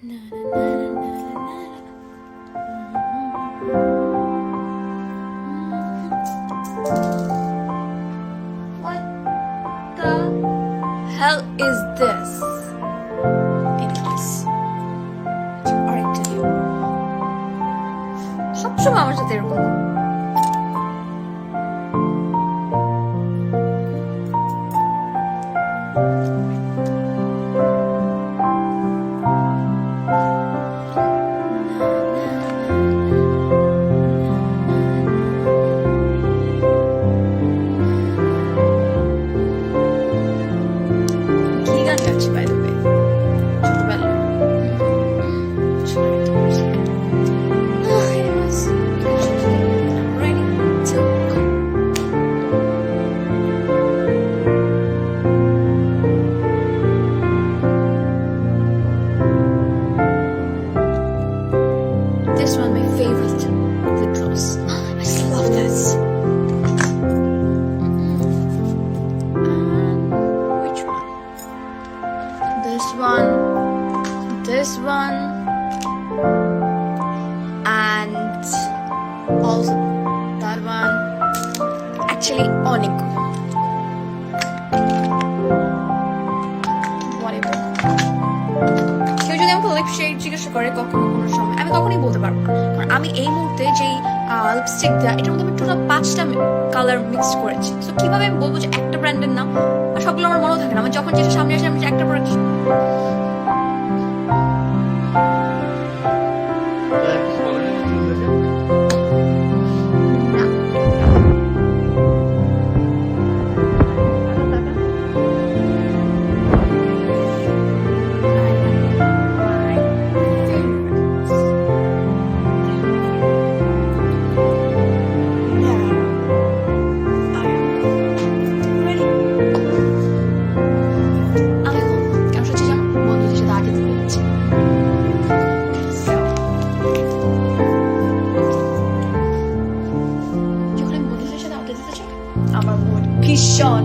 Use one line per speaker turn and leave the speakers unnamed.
What the hell is this? Anyways, আরেকটা view. সবসময় আমার সাথে এরকম কি গান গাচ্ছি বাই দ্য ওয়ে ছোটবেলায় Anyways, ready to go. This one my favorite lip gloss. I just love this. Which one? This one, and also that one. Actually, অনেক whatever. কেউ যদি আমাকে লিপ শেড জিজ্ঞাসা করে কখনো কোনো সময়, আমি কখনোই বলতে পারবো না, কারণ আমি এই মুহূর্তে যেই লিপস্টিক দেওয়া এটার মধ্যে আমি টোটাল 5টা কালার মিক্স করেছি। তো কিভাবে আমি বলবো যে একটা ব্র্যান্ডের নাম? আর সবগুলো আমার মনেও থাকে না, আমার যখন যেটা সামনে আসে আমি একটা পরে ভীষণ